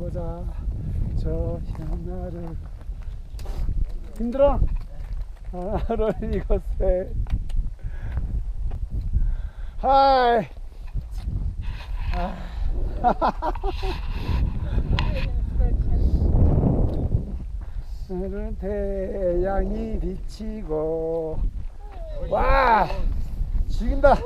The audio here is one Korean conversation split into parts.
보자. 저 하나를 힘들어? 하나를 이것에 하이. 오늘은 태양이 비치고 와 죽인다.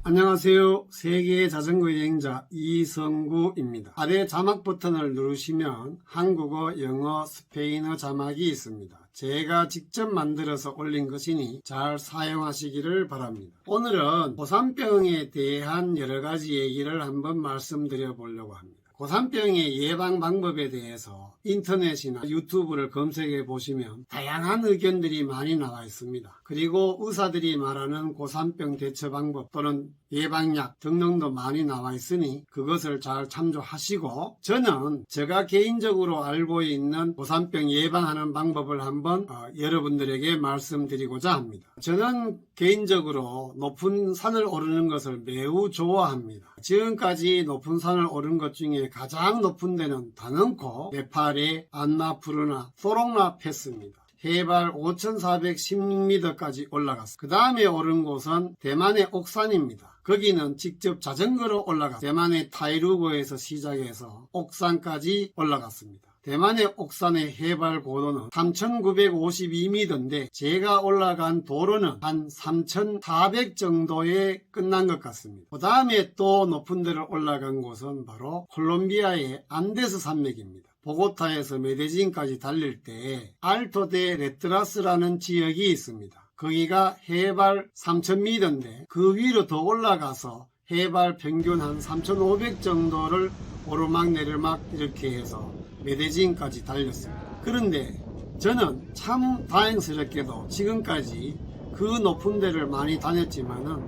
안녕하세요. 세계 자전거 여행자 이성구입니다. 아래 자막 버튼을 누르시면 한국어, 영어, 스페인어 자막이 있습니다. 제가 직접 만들어서 올린 것이니 잘 사용하시기를 바랍니다. 오늘은 고산병에 대한 여러가지 얘기를 한번 말씀드려 보려고 합니다. 고산병의 예방 방법에 대해서 인터넷이나 유튜브를 검색해 보시면 다양한 의견들이 많이 나와 있습니다. 그리고 의사들이 말하는 고산병 대처 방법 또는 예방약 등등도 많이 나와 있으니 그것을 잘 참조하시고, 저는 제가 개인적으로 알고 있는 고산병 예방하는 방법을 한번 여러분들에게 말씀드리고자 합니다. 저는 개인적으로 높은 산을 오르는 것을 매우 좋아합니다. 지금까지 높은 산을 오른 것 중에 가장 높은 데는 다능코 네팔의 안나푸르나 소롱나 패스입니다. 해발 5416m까지 올라갔습니다. 그 다음에 오른 곳은 대만의 옥산입니다. 거기는 직접 자전거로 올라갔습니다. 대만의 타이루고에서 시작해서 옥산까지 올라갔습니다. 대만의 옥산의 해발 고도는 3952m인데 제가 올라간 도로는 한 3400 정도에 끝난 것 같습니다. 그 다음에 또 높은 데를 올라간 곳은 바로 콜롬비아의 안데스 산맥입니다. 보고타에서 메데진까지 달릴 때 알토데 레트라스라는 지역이 있습니다. 거기가 해발 3000m인데 그 위로 더 올라가서 해발 평균 한 3500 정도를 오르막 내리막 이렇게 해서 메데진까지 달렸습니다. 그런데 저는 참 다행스럽게도 지금까지 그 높은 데를 많이 다녔지만은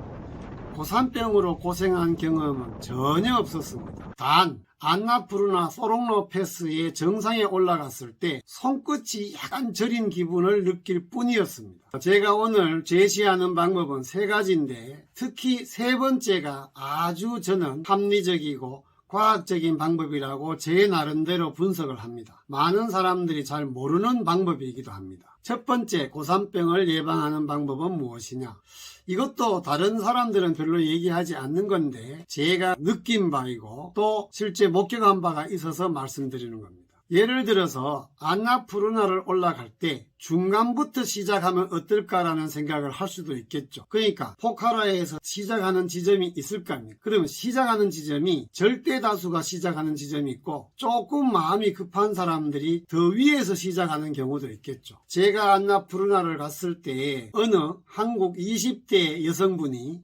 고산병으로 고생한 경험은 전혀 없었습니다. 단 안나푸르나 소롱노 패스의 정상에 올라갔을 때 손끝이 약간 저린 기분을 느낄 뿐이었습니다. 제가 오늘 제시하는 방법은 세 가지인데 특히 세 번째가 아주 저는 합리적이고 과학적인 방법이라고 제 나름대로 분석을 합니다. 많은 사람들이 잘 모르는 방법이기도 합니다. 첫 번째, 고산병을 예방하는 방법은 무엇이냐? 이것도 다른 사람들은 별로 얘기하지 않는 건데 제가 느낀 바이고 또 실제 목격한 바가 있어서 말씀드리는 겁니다. 예를 들어서 안나푸르나를 올라갈 때 중간부터 시작하면 어떨까라는 생각을 할 수도 있겠죠. 그러니까 포카라에서 시작하는 지점이 있을 거 아닙니까? 그러면 시작하는 지점이 절대 다수가 시작하는 지점이 있고 조금 마음이 급한 사람들이 더 위에서 시작하는 경우도 있겠죠. 제가 안나푸르나를 갔을 때 어느 한국 20대 여성분이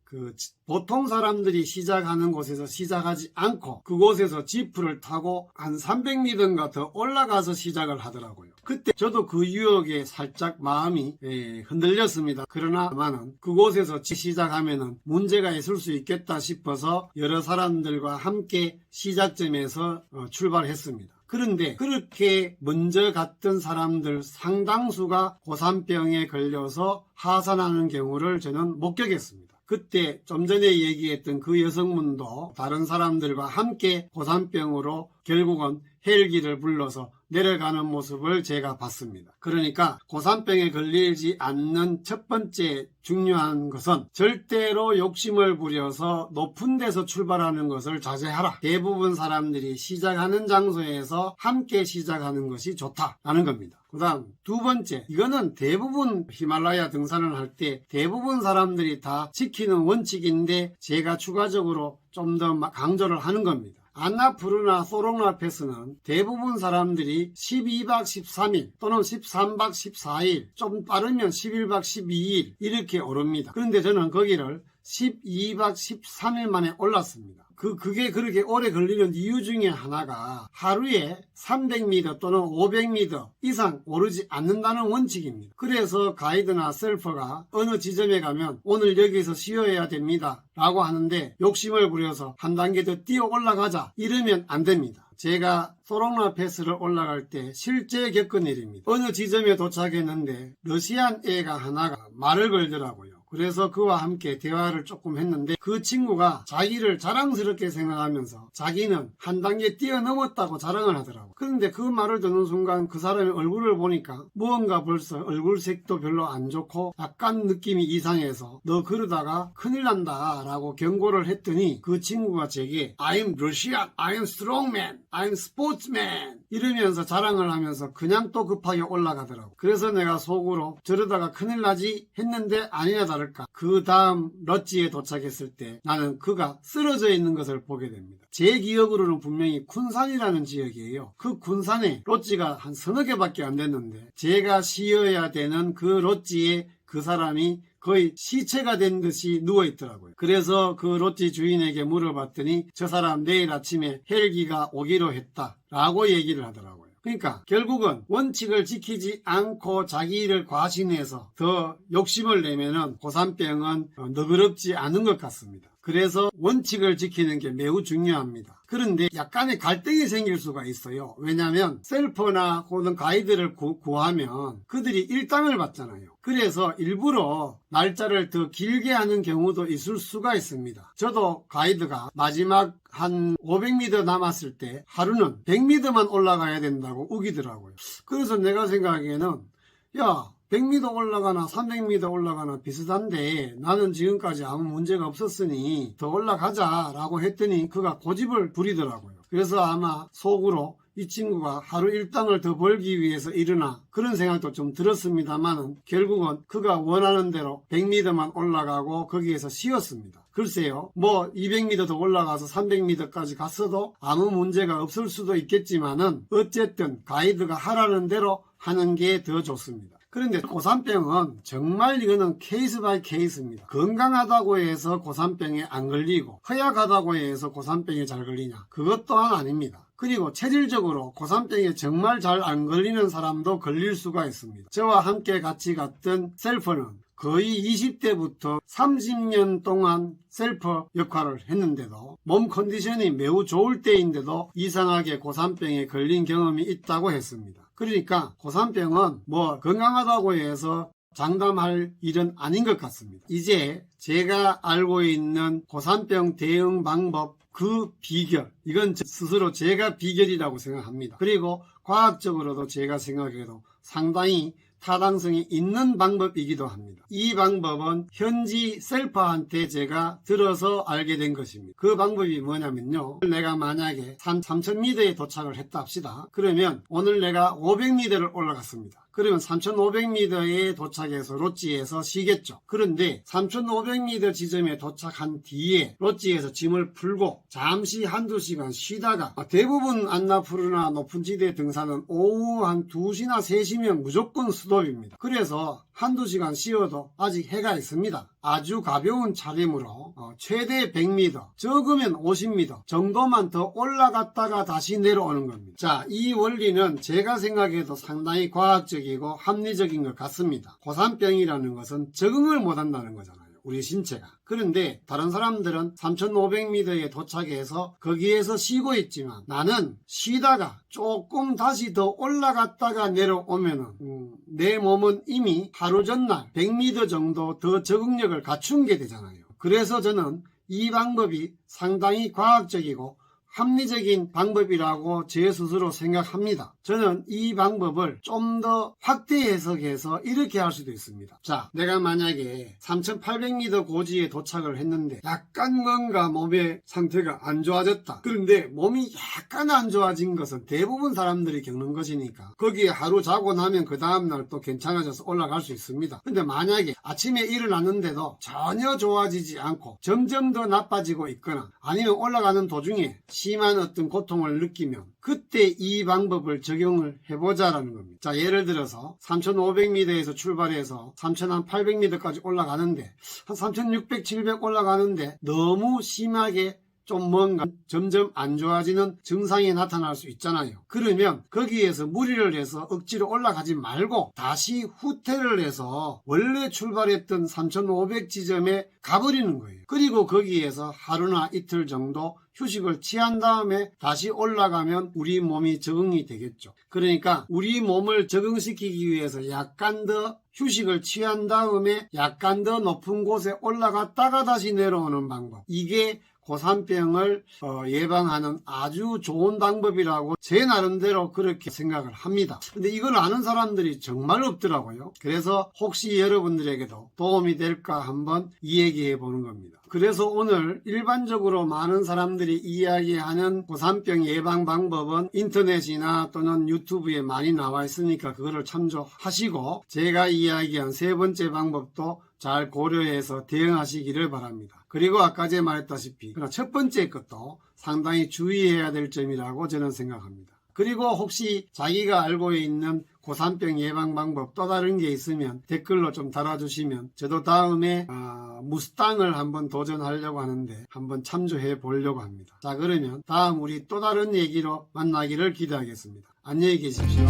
보통 사람들이 시작하는 곳에서 시작하지 않고 그곳에서 지프를 타고 한 300m인가 더 올라가서 시작을 하더라고요. 그때 저도 그 유혹에 살짝 마음이 흔들렸습니다. 그러나만은 그곳에서 시작하면은 문제가 있을 수 있겠다 싶어서 여러 사람들과 함께 시작점에서 출발했습니다. 그런데 그렇게 먼저 갔던 사람들 상당수가 고산병에 걸려서 하산하는 경우를 저는 목격했습니다. 그때 좀 전에 얘기했던 그 여성분도 다른 사람들과 함께 고산병으로 결국은 헬기를 불러서 내려가는 모습을 제가 봤습니다. 그러니까 고산병에 걸리지 않는 첫 번째 중요한 것은 절대로 욕심을 부려서 높은 데서 출발하는 것을 자제하라. 대부분 사람들이 시작하는 장소에서 함께 시작하는 것이 좋다라는 겁니다. 그 다음 두 번째, 이거는 대부분 히말라야 등산을 할 때 대부분 사람들이 다 지키는 원칙인데 제가 추가적으로 좀 더 강조를 하는 겁니다. 안나푸르나 소롱나 패스는 대부분 사람들이 12박 13일 또는 13박 14일 좀 빠르면 11박 12일 이렇게 오릅니다. 그런데 저는 거기를 12박 13일 만에 올랐습니다. 그게 그렇게 오래 걸리는 이유 중에 하나가 하루에 300m 또는 500m 이상 오르지 않는다는 원칙입니다. 그래서 가이드나 셀퍼가 어느 지점에 가면 오늘 여기서 쉬어야 됩니다 라고 하는데 욕심을 부려서 한 단계 더 뛰어 올라가자 이러면 안 됩니다. 제가 소롱나 패스를 올라갈 때 실제 겪은 일입니다. 어느 지점에 도착했는데 러시안 애가 하나가 말을 걸더라고요. 그래서 그와 함께 대화를 조금 했는데 그 친구가 자기를 자랑스럽게 생각하면서 자기는 한 단계 뛰어넘었다고 자랑을 하더라고. 그런데 그 말을 듣는 순간 그 사람의 얼굴을 보니까 무언가 벌써 얼굴색도 별로 안 좋고 약간 느낌이 이상해서 너 그러다가 큰일 난다 라고 경고를 했더니 그 친구가 제게 I'm Russian, I'm strongman, I'm sportsman 이러면서 자랑을 하면서 그냥 또 급하게 올라가더라고. 그래서 내가 속으로 저러다가 큰일 나지 했는데 아니나 다를까 그 다음 럿지에 도착했을 때 나는 그가 쓰러져 있는 것을 보게 됩니다. 제 기억으로는 분명히 쿤산이라는 지역이에요. 그 쿤산에 롯지가 한 서너 개밖에 안 됐는데 제가 쉬어야 되는 그 롯지에 그 사람이 거의 시체가 된 듯이 누워있더라고요. 그래서 그 롯지 주인에게 물어봤더니 저 사람 내일 아침에 헬기가 오기로 했다 라고 얘기를 하더라고요. 그러니까 결국은 원칙을 지키지 않고 자기 일을 과신해서 더 욕심을 내면은 고산병은 너그럽지 않은 것 같습니다. 그래서 원칙을 지키는 게 매우 중요합니다. 그런데 약간의 갈등이 생길 수가 있어요. 왜냐하면 셀퍼나 혹은 가이드를 구하면 그들이 일당을 받잖아요. 그래서 일부러 날짜를 더 길게 하는 경우도 있을 수가 있습니다. 저도 가이드가 마지막 한 500m 남았을 때 하루는 100m만 올라가야 된다고 우기더라고요. 그래서 내가 생각하기에는 100m 올라가나 300m 올라가나 비슷한데 나는 지금까지 아무 문제가 없었으니 더 올라가자 라고 했더니 그가 고집을 부리더라고요. 그래서 아마 속으로 이 친구가 하루 일당을 더 벌기 위해서 이러나 그런 생각도 좀 들었습니다만은 결국은 그가 원하는 대로 100m만 올라가고 거기에서 쉬었습니다. 글쎄요, 200m 더 올라가서 300m까지 갔어도 아무 문제가 없을 수도 있겠지만은 어쨌든 가이드가 하라는 대로 하는 게 더 좋습니다. 그런데 고산병은 정말 이거는 케이스 바이 케이스입니다. 건강하다고 해서 고산병에 안 걸리고 허약하다고 해서 고산병에 잘 걸리냐? 그것 또한 아닙니다. 그리고 체질적으로 고산병에 정말 잘 안 걸리는 사람도 걸릴 수가 있습니다. 저와 함께 같이 갔던 셀퍼는 거의 20대부터 30년 동안 셀퍼 역할을 했는데도 몸 컨디션이 매우 좋을 때인데도 이상하게 고산병에 걸린 경험이 있다고 했습니다. 그러니까 고산병은 건강하다고 해서 장담할 일은 아닌 것 같습니다. 이제 제가 알고 있는 고산병 대응 방법 그 비결, 이건 스스로 제가 비결이라고 생각합니다. 그리고 과학적으로도 제가 생각해도 상당히 타당성이 있는 방법이기도 합니다. 이 방법은 현지 셀퍼한테 제가 들어서 알게 된 것입니다. 그 방법이 뭐냐면요, 내가 만약에 3000m에 도착을 했다 합시다. 그러면 오늘 내가 500m를 올라갔습니다. 그러면 3500m에 도착해서 롯지에서 쉬겠죠. 그런데 3500m 지점에 도착한 뒤에 롯지에서 짐을 풀고 잠시 한두 시간 쉬다가 대부분 안나푸르나 높은 지대 등산은 오후 한 2시나 3시면 무조건 스톱입니다. 그래서 한두 시간 쉬어도 아직 해가 있습니다. 아주 가벼운 차림으로 최대 100m, 적으면 50m 정도만 더 올라갔다가 다시 내려오는 겁니다. 자, 이 원리는 제가 생각해도 상당히 과학적이고 합리적인 것 같습니다. 고산병이라는 것은 적응을 못한다는 거잖아요, 우리 신체가. 그런데 다른 사람들은 3500m에 도착해서 거기에서 쉬고 있지만 나는 쉬다가 조금 다시 더 올라갔다가 내려오면은 내 몸은 이미 하루 전날 100m 정도 더 적응력을 갖춘 게 되잖아요. 그래서 저는 이 방법이 상당히 과학적이고 합리적인 방법이라고 제 스스로 생각합니다. 저는 이 방법을 좀 더 확대 해석해서 이렇게 할 수도 있습니다. 자, 내가 만약에 3800m 고지에 도착을 했는데 약간 뭔가 몸의 상태가 안 좋아졌다. 그런데 몸이 약간 안 좋아진 것은 대부분 사람들이 겪는 것이니까 거기에 하루 자고 나면 그 다음날 또 괜찮아져서 올라갈 수 있습니다. 근데 만약에 아침에 일어났는데도 전혀 좋아지지 않고 점점 더 나빠지고 있거나 아니면 올라가는 도중에 심한 어떤 고통을 느끼면 그때 이 방법을 적용을 해보자라는 겁니다. 자, 예를 들어서 3500m에서 출발해서 3800m까지 올라가는데 한 3600, 700 올라가는데 너무 심하게 좀 뭔가 점점 안 좋아지는 증상이 나타날 수 있잖아요. 그러면 거기에서 무리를 해서 억지로 올라가지 말고 다시 후퇴를 해서 원래 출발했던 3500 지점에 가버리는 거예요. 그리고 거기에서 하루나 이틀 정도 휴식을 취한 다음에 다시 올라가면 우리 몸이 적응이 되겠죠. 그러니까 우리 몸을 적응시키기 위해서 약간 더 휴식을 취한 다음에 약간 더 높은 곳에 올라갔다가 다시 내려오는 방법. 이게 고산병을 예방하는 아주 좋은 방법이라고 제 나름대로 그렇게 생각을 합니다. 근데 이걸 아는 사람들이 정말 없더라고요. 그래서 혹시 여러분들에게도 도움이 될까 한번 이야기해 보는 겁니다. 그래서 오늘 일반적으로 많은 사람들이 이야기하는 고산병 예방 방법은 인터넷이나 또는 유튜브에 많이 나와 있으니까 그거를 참조하시고 제가 이야기한 세 번째 방법도 잘 고려해서 대응하시기를 바랍니다. 그리고 아까 제가 말했다시피 첫 번째 것도 상당히 주의해야 될 점이라고 저는 생각합니다. 그리고 혹시 자기가 알고 있는 고산병 예방 방법 또 다른 게 있으면 댓글로 좀 달아주시면 저도 다음에 무스탕을 한번 도전하려고 하는데 한번 참조해 보려고 합니다. 자, 그러면 다음 우리 또 다른 얘기로 만나기를 기대하겠습니다. 안녕히 계십시오.